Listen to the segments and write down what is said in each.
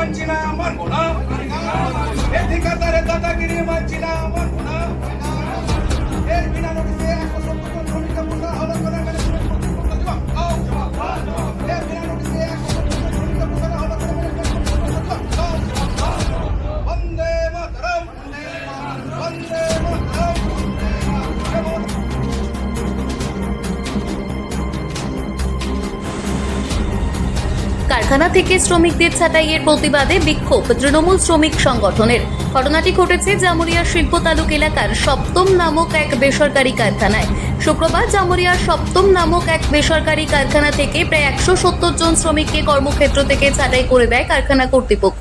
মানছি না, মানবো না। এই ঠিকাদারের দাদাগিরি মানছি না, মানবো না। এই বিনা নোটিশে 170 জন শ্রমিককে বসা হলো করে মেনে এই বিনা নোটিশে 170 জন শ্রমিককে বসা হলো করে বন্দে মাতরম, বন্দে মাতরম। কারখানা থেকে শ্রমিকদের ছাঁটাইয়ের প্রতিবাদে বিক্ষোভ তৃণমূল শ্রমিক সংগঠনের। ঘটনাটি ঘটেছে জামুরিয়া শিল্প তালুক এলাকার সপ্তম নামক এক বেসরকারি কারখানায়। শুক্রবার জামুরিয়ার সপ্তম নামক এক বেসরকারি কারখানা থেকে প্রায় 170 জন শ্রমিককে কর্মক্ষেত্র থেকে ছাঁটাই করে দেয় কারখানা কর্তৃপক্ষ।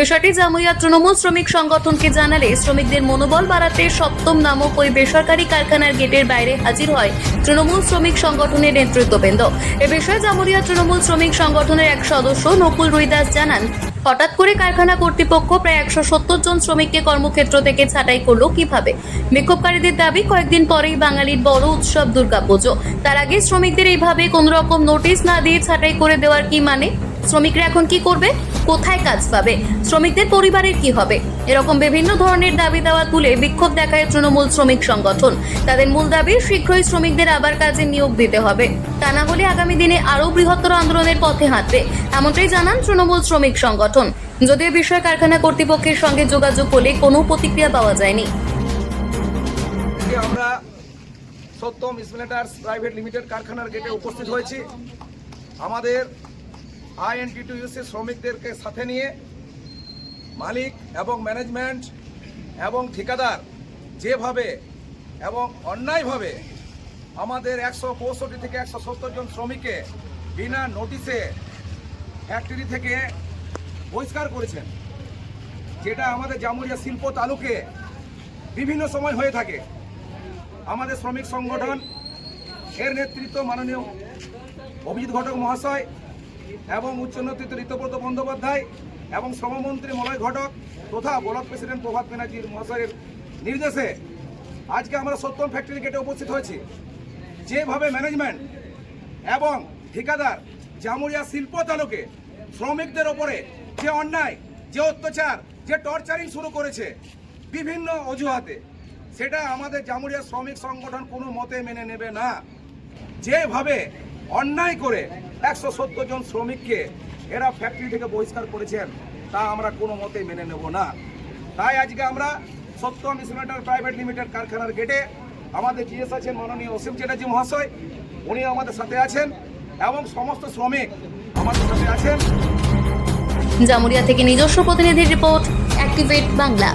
বিষয়টি জামুরিয়া তৃণমূল শ্রমিক সংগঠনকে জানালে শ্রমিকদের মনোবল বাড়াতে সপ্তম নামক ওই বেসরকারি কারখানার গেটের বাইরে হাজির হয় তৃণমূল শ্রমিক সংগঠনের নেতৃত্ববৃন্দ। এ বিষয়ে জামুরিয়া তৃণমূল শ্রমিক সংগঠনের এক সদস্য নকুল রুইদাস জানান, হঠাৎ করে কারখানা কর্তৃপক্ষ প্রায় 170 জন শ্রমিককে কর্মক্ষেত্র থেকে ছাঁটাই করলো কিভাবে? বিক্ষোভকারীদের দাবি, কয়েকদিন পরেই বাঙালির বড় উৎসব দুর্গাপুজো, তার আগে শ্রমিকদের এইভাবে কোনো রকম নোটিশ না দিয়ে ছাঁটাই করে দেওয়ার কি মানে? শ্রমিকরা এখন কি করবে? কোথায় কাজ পাবে? শ্রমিকদের পরিবারের কি হবে? এরকম বিভিন্ন ধরনের দাবি দেওয়া তুলে বিক্ষোভ দেখায় তৃণমূল শ্রমিক সংগঠন। তাদের মূল দাবি, শীঘ্রই শ্রমিকদের আবার কাজে নিয়োগ দিতে হবে, তা না হলে আগামী দিনে আরও বৃহত্তর আন্দোলনের পথে হাঁটবে, এমনটাই জানান তৃণমূল শ্রমিক সংগঠন। যদিও বিষয়ে কারখানা কর্তৃপক্ষের সঙ্গে যোগাযোগ করলে কোনো প্রতিক্রিয়া পাওয়া যায়নি। আমরা সত্যম স্পিনেটার্স প্রাইভেট লিমিটেড কারখানার গেটে উপস্থিত হয়েছি। আমাদের INTTUC শ্রমিকদেরকে সাথে নিয়ে মালিক এবং ম্যানেজমেন্ট এবং ঠিকাদার যেভাবে এবং অন্যায়ভাবে আমাদের 165 থেকে 170 জন শ্রমিককে বিনা নোটিশে ফ্যাক্টরি থেকে বহিষ্কার করেছেন, যেটা আমাদের জামুরিয়া শিল্প তালুকে বিভিন্ন সময় হয়ে থাকে। আমাদের শ্রমিক সংগঠন এর নেতৃত্ব মাননীয় অভিজিৎ ঘটক মহাশয় এবং উচ্চ নেতৃত্ব ঋতব্রত বন্দ্যোপাধ্যায় এবং শ্রমমন্ত্রী মলয় ঘটক তথা ব্লক প্রেসিডেন্ট প্রভাত ব্যানার্জির মহাশয়ের নির্দেশে আজকে আমরা সত্যম ফ্যাক্টরি গেটে উপস্থিত হয়েছি। যেভাবে ম্যানেজমেন্ট এবং ঠিকাদার জামুরিয়া শিল্প তালুকে শ্রমিকদের ওপরে যে অন্যায়, যে অত্যাচার, যে টর্চারিং শুরু করেছে বিভিন্ন অজুহাতে, সেটা আমাদের জামুরিয়া শ্রমিক সংগঠন কোনো মতে মেনে নেবে না। যেভাবে অন্যায় করে 170 জন শ্রমিককে এরা ফ্যাক্টরি থেকে বহিষ্কার করেছেন, তা আমরা কোনো মতে মেনে নেব না। তাই আজকে আমরা সত্যম স্পিনেটার প্রাইভেট লিমিটেড কারখানার গেটে আমাদের জিএস আছেন মাননীয় অসীম চ্যাটার্জি মহাশয়, উনি আমাদের সাথে আছেন এবং সমস্ত শ্রমিক আমাদের সাথে আছেন। জামুরিয়া থেকে নিজস্ব প্রতিনিধির রিপোর্ট, অ্যাক্টিভেট বাংলা।